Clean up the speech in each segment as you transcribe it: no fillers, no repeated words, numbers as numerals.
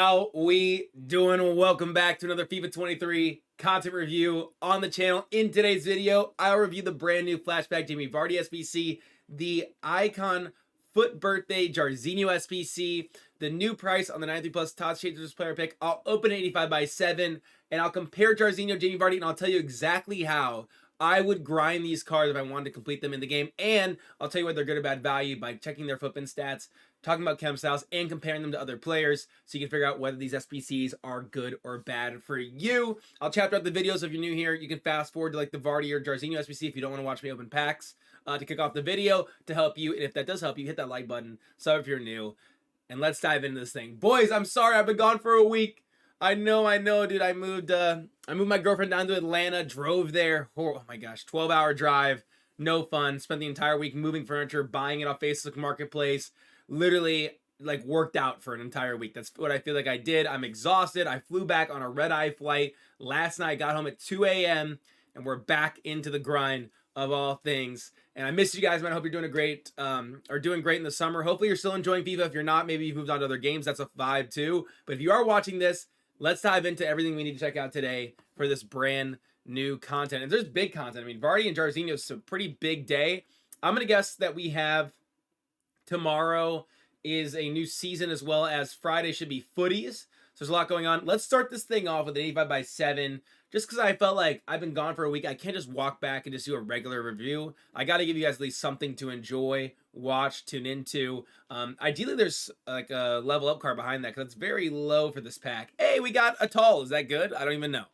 How we doing? Welcome back to another FIFA 23 content review on the channel. In today's video, I'll review the brand new Flashback Jamie Vardy SBC, the Icon FUT Birthday Jairzinho SBC, the new price on the 93 plus TOTS Shapeshifters player pick. I'll open 85/7 and I'll compare Jairzinho, Jamie Vardy, and I'll tell you exactly how I would grind these cards if I wanted to complete them in the game. And I'll tell you whether they're good or bad value by checking their footprint stats, talking about chemstyles, and comparing them to other players so you can figure out whether these SBCs are good or bad for you. I'll chapter out the videos. If you're new here, you can fast forward to like the Vardy or Jairzinho SBC if you don't want to watch me open packs to kick off the video to help you. And if that does help you, hit that like button. Sub if you're new. And let's dive into this thing. Boys, I'm sorry I've been gone for a week. I know, dude. I moved my girlfriend down to Atlanta, drove there. Oh my gosh, 12-hour drive. No fun. Spent the entire week moving furniture, buying it off Facebook Marketplace. Literally, like, worked out for an entire week. That's what I feel like I did. I'm exhausted. I flew back on a red-eye flight last night. Got home at 2 a.m. and we're back into the grind of all things. And I miss you guys, man. I hope you're doing great in the summer. Hopefully you're still enjoying FIFA. If you're not, maybe you've moved on to other games. That's a vibe too. But if you are watching this, let's dive into everything we need to check out today for this brand new content. And there's big content. I mean, Vardy and Jaizinho is a pretty big day. I'm going to guess that we have tomorrow is a new season, as well as Friday should be footies. So there's a lot going on. Let's start this thing off with an 85/7. Just because I felt like I've been gone for a week, I can't just walk back and just do a regular review. I got to give you guys at least something to enjoy, watch, tune into. Ideally, there's like a level up card behind that because it's very low for this pack. Hey, we got a tall. Is that good? I don't even know.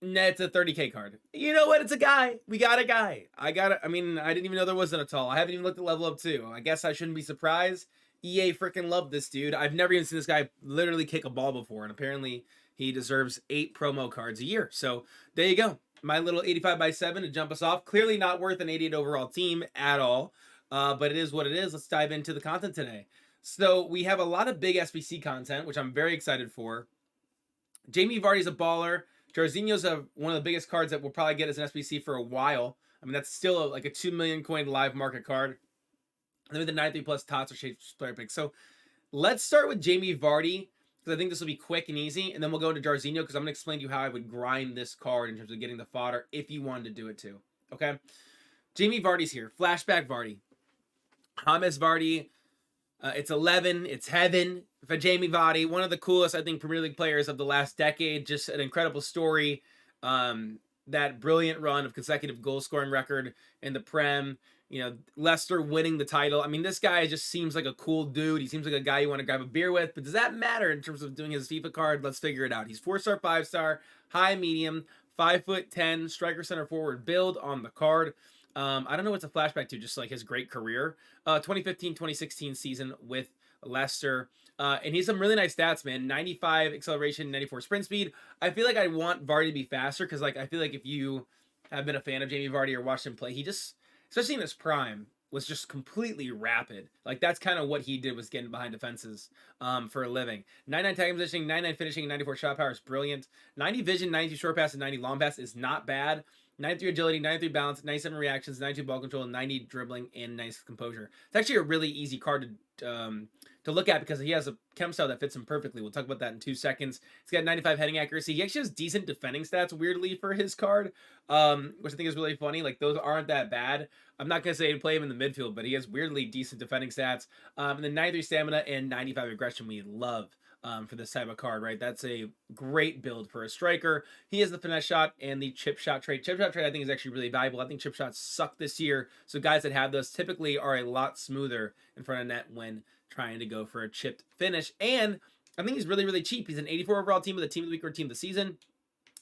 Nah, it's a 30K card. You know what? It's a guy. We got a guy. I mean, I didn't even know there wasn't a tall. I haven't even looked at level up 2. I guess I shouldn't be surprised. EA freaking loved this dude. I've never even seen this guy literally kick a ball before, and apparently he deserves 8 promo cards a year. So there you go. My little 85/7 to jump us off. Clearly not worth an 88 overall team at all, but it is what it is. Let's dive into the content today. So we have a lot of big SBC content, which I'm very excited for. Jamie Vardy's a baller. Jairzinho's one of the biggest cards that we'll probably get as an SBC for a while. I mean, that's still like a 2 million coin live market card. And then with the 93 plus TOTS or Shapeshifters player pick. So let's start with Jamie Vardy, because I think this will be quick and easy. And then we'll go to Jairzinho, because I'm going to explain to you how I would grind this card in terms of getting the fodder if you wanted to do it too. Okay? Jamie Vardy's here. Flashback Vardy. James Vardy. It's 11. It's heaven for Jamie Vardy. One of the coolest, I think, Premier League players of the last decade. Just an incredible story. That brilliant run of consecutive goal scoring record in the Prem. You know, Leicester winning the title. I mean, this guy just seems like a cool dude. He seems like a guy you want to grab a beer with. But does that matter in terms of doing his FIFA card? Let's figure it out. He's 4-star, 5-star, high, medium, 5'10", striker, center forward build on the card. I don't know what's a flashback to, just like his great career. 2015-2016 season with Leicester. And he's some really nice stats, man. 95 acceleration, 94 sprint speed. I feel like I want Vardy to be faster because, like, I feel like if you have been a fan of Jamie Vardy or watched him play, he just, especially in his prime, was just completely rapid. Like, that's kind of what he did, was getting behind defenses for a living. 99 tagging positioning, 99 finishing, and 94 shot power is brilliant. 90 vision, 92 short pass, and 90 long pass is not bad. 93 agility, 93 balance, 97 reactions, 92 ball control, 90 dribbling, and nice composure. It's actually a really easy card to look at because he has a chem style that fits him perfectly. We'll talk about that in 2 seconds. He's got 95 heading accuracy. He actually has decent defending stats, weirdly, for his card, which I think is really funny. Like, those aren't that bad. I'm not going to say to play him in the midfield, but he has weirdly decent defending stats. And then 93 stamina and 95 aggression we love for this type of card, right? That's a great build for a striker. He has the finesse shot and the chip shot trait. Chip shot trait, I think, is actually really valuable. I think chip shots suck this year, so guys that have those typically are a lot smoother in front of net when trying to go for a chipped finish. And I think he's really, really cheap. He's an 84 overall team with a team of the week or team of the season.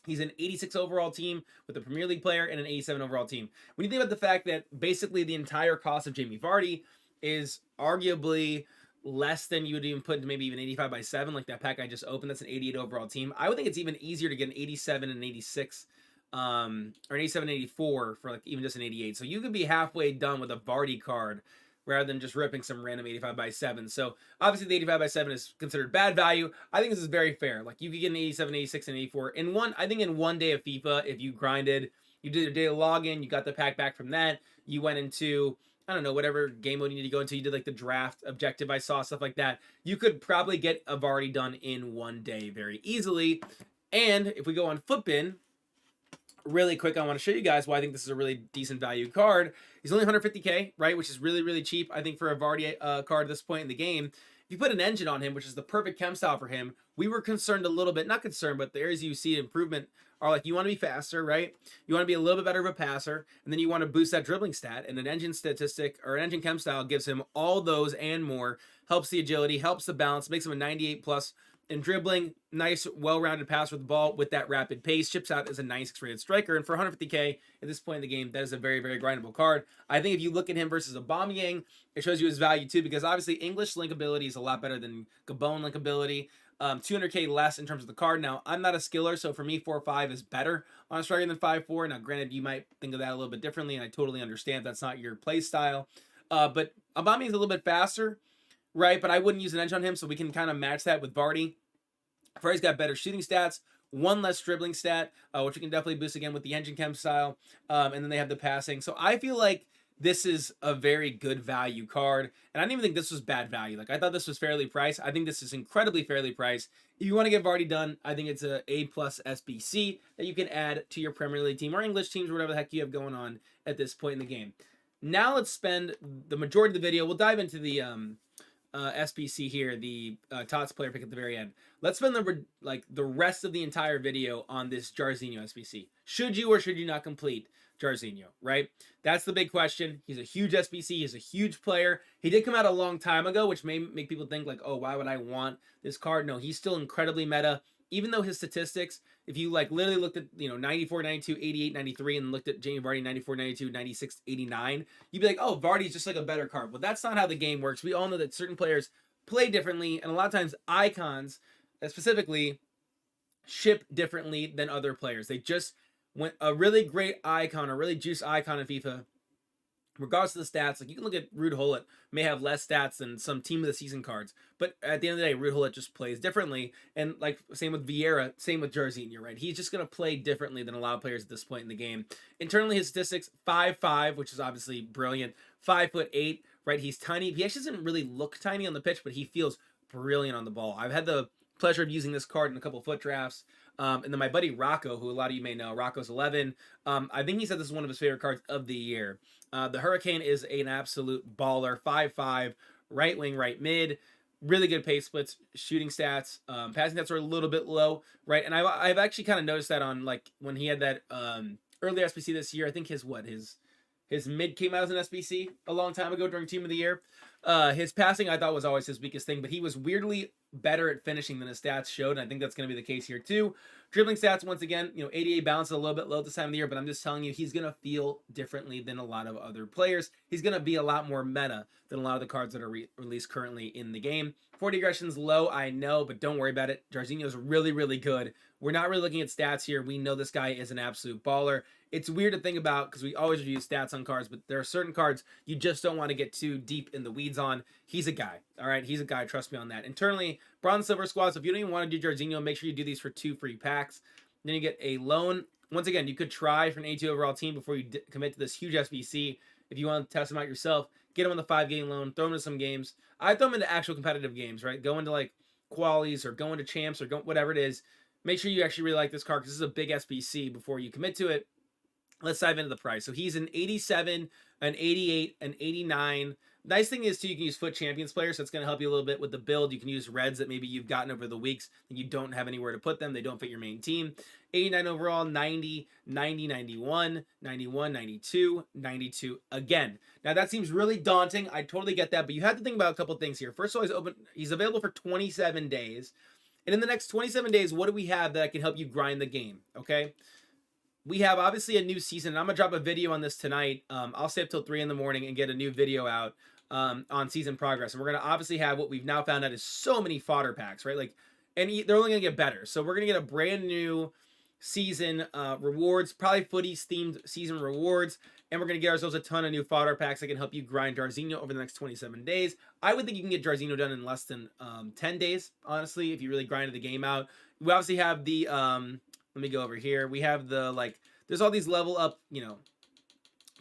He's an 86 overall team with a Premier League player and an 87 overall team. When you think about the fact that basically the entire cost of Jamie Vardy is arguably less than you would even put into maybe even 85/7, like that pack I just opened, that's an 88 overall team. I would think it's even easier to get an 87 and an 86, or an 87 and 84 for like even just an 88. So you could be halfway done with a Vardy card rather than just ripping some random 85/7. So obviously the 85/7 is considered bad value. I think this is very fair. Like, you could get an 87, 86, and 84 in one. I think in one day of FIFA, if you grinded, you did a day of login, you got the pack back from that, you went into I don't know, whatever game mode you need to go into. You did like the draft objective, I saw stuff like that. You could probably get a Vardy done in 1 day very easily. And if we go on Footbin, really quick, I want to show you guys why I think this is a really decent value card. He's only 150k, right, which is really, really cheap, I think, for a Vardy card at this point in the game. If you put an engine on him, which is the perfect chem style for him, we were concerned a little bit, not concerned, but the areas you see improvement are like, you want to be faster, right? You want to be a little bit better of a passer, and then you want to boost that dribbling stat, and an engine statistic or an engine chem style gives him all those and more, helps the agility, helps the balance, makes him a 98 plus in dribbling, nice, well-rounded pass with the ball with that rapid pace. Ships out as a 96 rated striker, and for 150k at this point in the game, that is a very, very grindable card. I think if you look at him versus Aubameyang, it shows you his value too, because obviously English linkability is a lot better than Gabon linkability. 200k less in terms of the card. Now, I'm not a skiller, so for me, 4.5 is better on a striker than 5.4. Now, granted, you might think of that a little bit differently, and I totally understand that's not your play style. But Aubameyang's a little bit faster, right? But I wouldn't use an edge on him, so we can kind of match that with Vardy. Vardy's got better shooting stats, 1 less dribbling stat, which we can definitely boost again with the engine chem style. And then they have the passing. So I feel like this is a very good value card. And I didn't even think this was bad value. Like, I thought this was fairly priced. I think this is incredibly fairly priced. If you want to get Vardy done, I think it's a A+ SBC that you can add to your Premier League team or English teams or whatever the heck you have going on at this point in the game. Now let's spend the majority of the video. We'll dive into the SBC here, the TOTS player pick at the very end. Let's spend the rest of the entire video on this Jairzinho SBC. Should you or should you not complete Jaizinho, right? That's the big question. He's a huge SBC. He's a huge player. He did come out a long time ago, which may make people think like, oh, why would I want this card? No, he's still incredibly meta. Even though his statistics, if you like literally looked at, 94, 92, 88, 93, and looked at Jamie Vardy 94, 92, 96, 89, you'd be like, oh, Vardy's just like a better card. Well, that's not how the game works. We all know that certain players play differently, and a lot of times icons specifically ship differently than other players. They just went a really great icon, a really juice icon in FIFA, regardless of the stats. Like, you can look at Ruud Gullit, may have less stats than some team of the season cards, but at the end of the day, Ruud Gullit just plays differently. And like, same with Vieira, same with Jairzinho, right? He's just going to play differently than a lot of players at this point in the game. Internally, his statistics, 5'5", which is obviously brilliant, 5'8", right? He's tiny. He actually doesn't really look tiny on the pitch, but he feels brilliant on the ball. I've had the pleasure of using this card in a couple FUT drafts. And then my buddy Rocco, who a lot of you may know, Rocco's 11. I think he said this is one of his favorite cards of the year. The Hurricane is an absolute baller. 5'5", right wing, right mid. Really good pace splits, shooting stats. Passing stats are a little bit low, right? And I've actually kind of noticed that on like when he had that early SBC this year. I think his mid came out as an SBC a long time ago during Team of the Year. His passing I thought was always his weakest thing, but he was weirdly better at finishing than his stats showed, and I think that's going to be the case here too. Dribbling stats, once again, 88 balance is a little bit low this time of the year, but I'm just telling you, he's going to feel differently than a lot of other players. He's going to be a lot more meta than a lot of the cards that are released currently in the game. 40 aggression's low, I know, but don't worry about it. Jaizinho's really, really good. We're not really looking at stats here. We know this guy is an absolute baller. It's weird to think about because we always review stats on cards, but there are certain cards you just don't want to get too deep in the weeds on. He's a guy, all right? He's a guy, trust me on that. Internally, bronze, silver squad, so if you don't even want to do Jairzinho, make sure you do these for 2 free packs. Then you get a loan. Once again, you could try for an 82 overall team before you commit to this huge SBC. If you want to test him out yourself, get him on the 5-game loan, throw him into some games. I throw him into actual competitive games, right? Go into like qualies or go into champs or whatever it is. Make sure you actually really like this card because this is a big SBC before you commit to it. Let's dive into the price. So he's an 87, an 88, an 89. Nice thing is, too, you can use FUT Champions players, so it's going to help you a little bit with the build. You can use reds that maybe you've gotten over the weeks and you don't have anywhere to put them. They don't fit your main team. 89 overall, 90, 90, 91, 91, 92, 92 again. Now, that seems really daunting. I totally get that, but you have to think about a couple things here. First of all, he's available for 27 days. And in the next 27 days, what do we have that can help you grind the game, okay? We have obviously a new season. I'm going to drop a video on this tonight. I'll stay up till 3 in the morning and get a new video out on season progress. And we're going to obviously have what we've now found out is so many fodder packs, right? Like, and they're only going to get better. So we're going to get a brand new season rewards, probably footies themed season rewards. And we're going to get ourselves a ton of new fodder packs that can help you grind Jairzinho over the next 27 days. I would think you can get Jairzinho done in less than 10 days, honestly, if you really grinded the game out. We obviously have the... let me go over here. We have the, like, there's all these level up,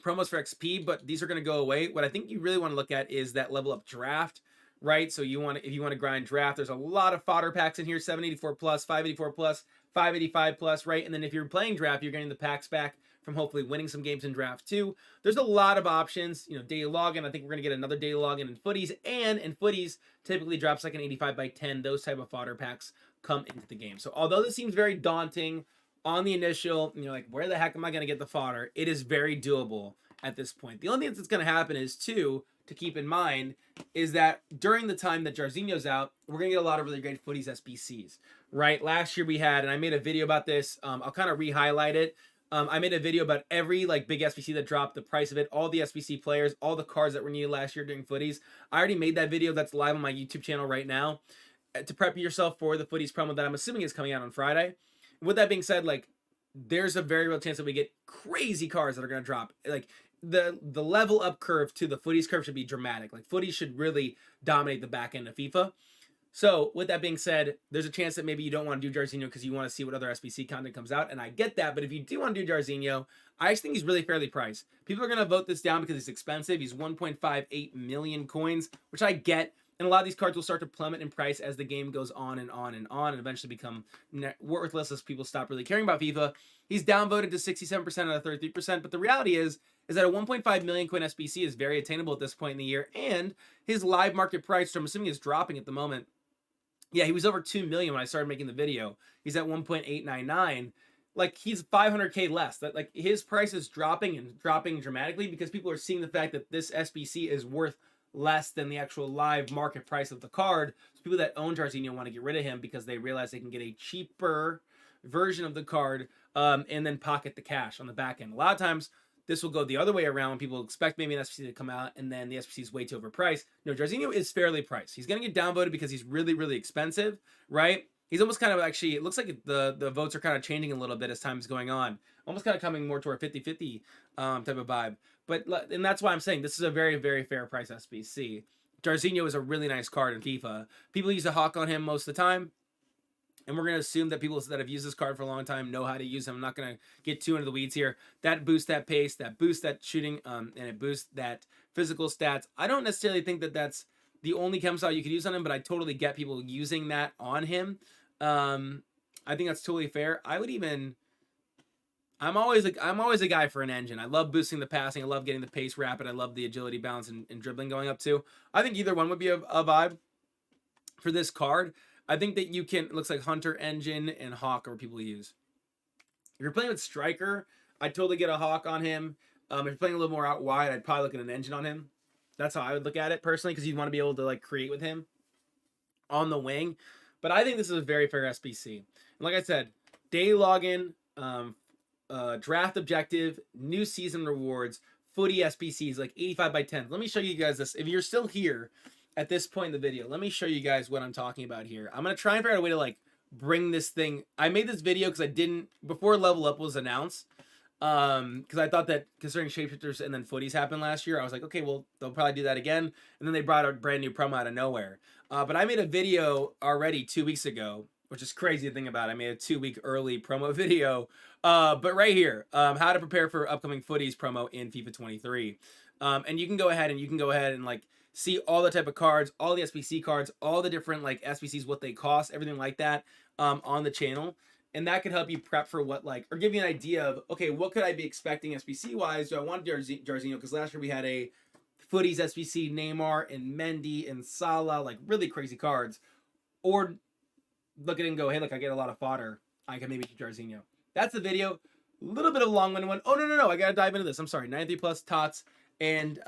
promos for XP, but these are going to go away. What I think you really want to look at is that level up draft, right? So you want to, if you want to grind draft, there's a lot of fodder packs in here, 784 plus, 584 plus, 585 plus, right? And then if you're playing draft, you're getting the packs back from hopefully winning some games in draft too. There's a lot of options, you know, daily login. I think we're going to get another daily login in footies, and in footies typically drops like an 85 by 10. Those type of fodder packs come into the game. So although this seems very daunting on the initial, you know, like where the heck am I going to get the fodder? It is very doable at this point. The only thing that's going to happen is to keep in mind is that during the time that Jairzinho's out, we're going to get a lot of really great footies SBCs, right? Last year we had, and I made a video about this. I'll kind of re-highlight it. I made a video about every like big SBC that dropped, the price of it, all the SBC players, all the cards that were needed last year during footies. I already made that video. That's live on my YouTube channel right now to prep yourself for the footies promo that I'm assuming is coming out on Friday. With that being said, like there's a very real chance that we get crazy cards that are going to drop. Like the level up curve to the footies curve should be dramatic. Like footies should really dominate the back end of FIFA. So with that being said, there's a chance that maybe you don't want to do Jaizinho because you want to see what other SBC content comes out, and I get that. But if you do want to do Jaizinho, I just think he's really fairly priced. People are going to vote this down because he's expensive. He's 1.58 million coins, which I get. And a lot of these cards will start to plummet in price as the game goes on and on and on, and eventually become worthless as people stop really caring about FIFA. He's downvoted to 67% out of 33%, but the reality is that a 1.5 million coin SBC is very attainable at this point in the year, and his live market price, which I'm assuming is dropping at the moment. Yeah, he was over 2 million when I started making the video. He's at 1.899. Like he's 500k less. That like his price is dropping and dropping dramatically because people are seeing the fact that this SBC is worth less than the actual live market price of the card. So people that own Jairzinho want to get rid of him because they realize they can get a cheaper version of the card and then pocket the cash on the back end. A lot of times this will go the other way around when people expect maybe an SBC to come out and then the SBC is way too overpriced. No, Jaizinho is fairly priced. He's going to get downvoted because he's really, really expensive, right? He's almost kind of actually, it looks like the votes are kind of changing a little bit as time is going on. Almost kind of coming more to our 50-50 type of vibe. But, and that's why I'm saying this is a very, very fair price SBC. Jaizinho is a really nice card in FIFA. People use a hawk on him most of the time. And we're going to assume that people that have used this card for a long time know how to use him. I'm not going to get too into the weeds here. That boosts that pace, that boosts that shooting, and it boosts that physical stats. I don't necessarily think that that's the only chemstyle you could use on him, but I totally get people using that on him. I think that's totally fair. I would even... I'm always a guy for an engine. I love boosting the passing. I love getting the pace rapid. I love the agility, balance, and dribbling going up too. I think either one would be a vibe for this card. I think that you can, it looks like Hunter, Engine, and Hawk are what people use. If you're playing with Striker, I'd totally get a Hawk on him. If you're playing a little more out wide, I'd probably look at an Engine on him. That's how I would look at it personally, because you'd want to be able to like create with him on the wing. But I think this is a very fair SBC. And like I said, daily login, draft objective, new season rewards, footy SBCs, like 85 by 10. Let me show you guys this. If you're still here at this point in the video, let me show you guys what I'm talking about here. I'm going to try and figure out a way to like bring this thing. I made this video because I didn't, before Level Up was announced, because I thought that considering Shapeshifters and then footies happened last year, I was like, okay, well, they'll probably do that again. And then they brought a brand new promo out of nowhere. But I made a video already 2 weeks ago, which is crazy to think about. I made a 2-week early promo video. But right here, how to prepare for upcoming footies promo in FIFA 23. And you can go ahead and like see all the type of cards, all the SBC cards, all the different like SBCs, what they cost, everything like that on the channel. And that could help you prep for what like, or give you an idea of, okay, what could I be expecting SBC wise? Do I want Jairzinho? Because last year we had a footies SBC, Neymar and Mendy and Salah, like really crazy cards. Or look at it and go, hey, look, I get a lot of fodder. I can maybe do Jairzinho. That's the video. A little bit of a long-winded one. Oh, no. I got to dive into this. I'm sorry. 93 plus TOTS. And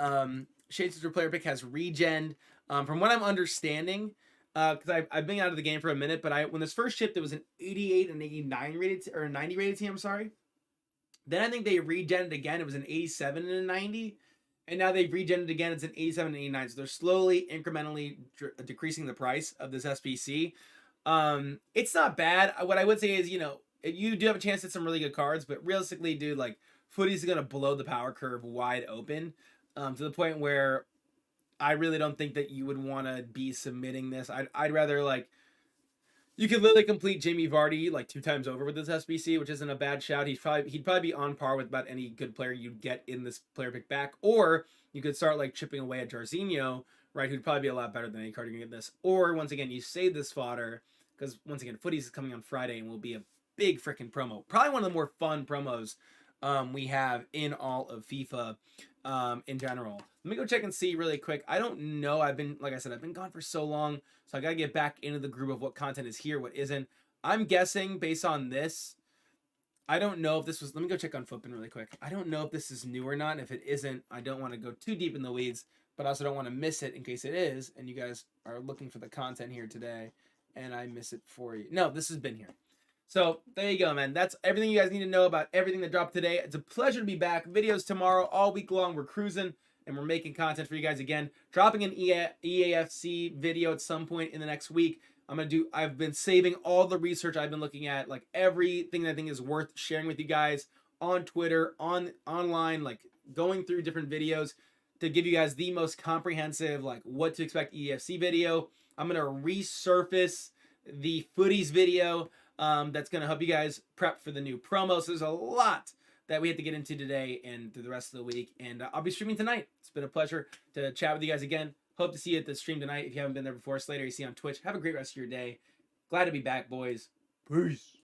Shapeshifter player pick has regen. From what I'm understanding, because I've been out of the game for a minute, but when this first shipped, it was an 88 and 89 rated, or 90 rated team, I'm sorry. Then I think they regened again. It was an 87 and a 90. And now they've regened again. It's an 87 and 89. So they're slowly, incrementally decreasing the price of this SBC. It's not bad. What I would say is, you do have a chance at some really good cards, but realistically, dude, like footies is gonna blow the power curve wide open, to the point where I really don't think that you would want to be submitting this. I'd rather like You could literally complete Jamie Vardy like 2 times over with this SBC, which isn't a bad shout. He'd probably be on par with about any good player you'd get in this player pick back. Or you could start like chipping away at Jairzinho, right? Who'd probably be a lot better than any card you're gonna get this. Or once again, you save this fodder because once again, Footies is coming on Friday and will be a big freaking promo. Probably one of the more fun promos we have in all of FIFA in general. Let me go check and see really quick. I don't know. Like I said, I've been gone for so long, so I gotta get back into the groove of what content is here, what isn't. I'm guessing based on this, I don't know if this was, let me go check on Footbin really quick. I don't know if this is new or not. If it isn't, I don't want to go too deep in the weeds, but I also don't want to miss it in case it is, and you guys are looking for the content here today, and I miss it for you. No, this has been here. So there you go, man. That's everything you guys need to know about everything that dropped today. It's a pleasure to be back. Videos tomorrow, all week long. We're cruising and we're making content for you guys again. Dropping an EAFC video at some point in the next week. I've been saving all the research I've been looking at, like everything that I think is worth sharing with you guys on Twitter, online, like going through different videos to give you guys the most comprehensive, like what to expect EAFC video. I'm going to resurface the footies video. That's going to help you guys prep for the new promos. So there's a lot that we have to get into today and through the rest of the week. And I'll be streaming tonight. It's been a pleasure to chat with you guys again. Hope to see you at the stream tonight. If you haven't been there before, SlaterAC on Twitch. Have a great rest of your day. Glad to be back, boys. Peace.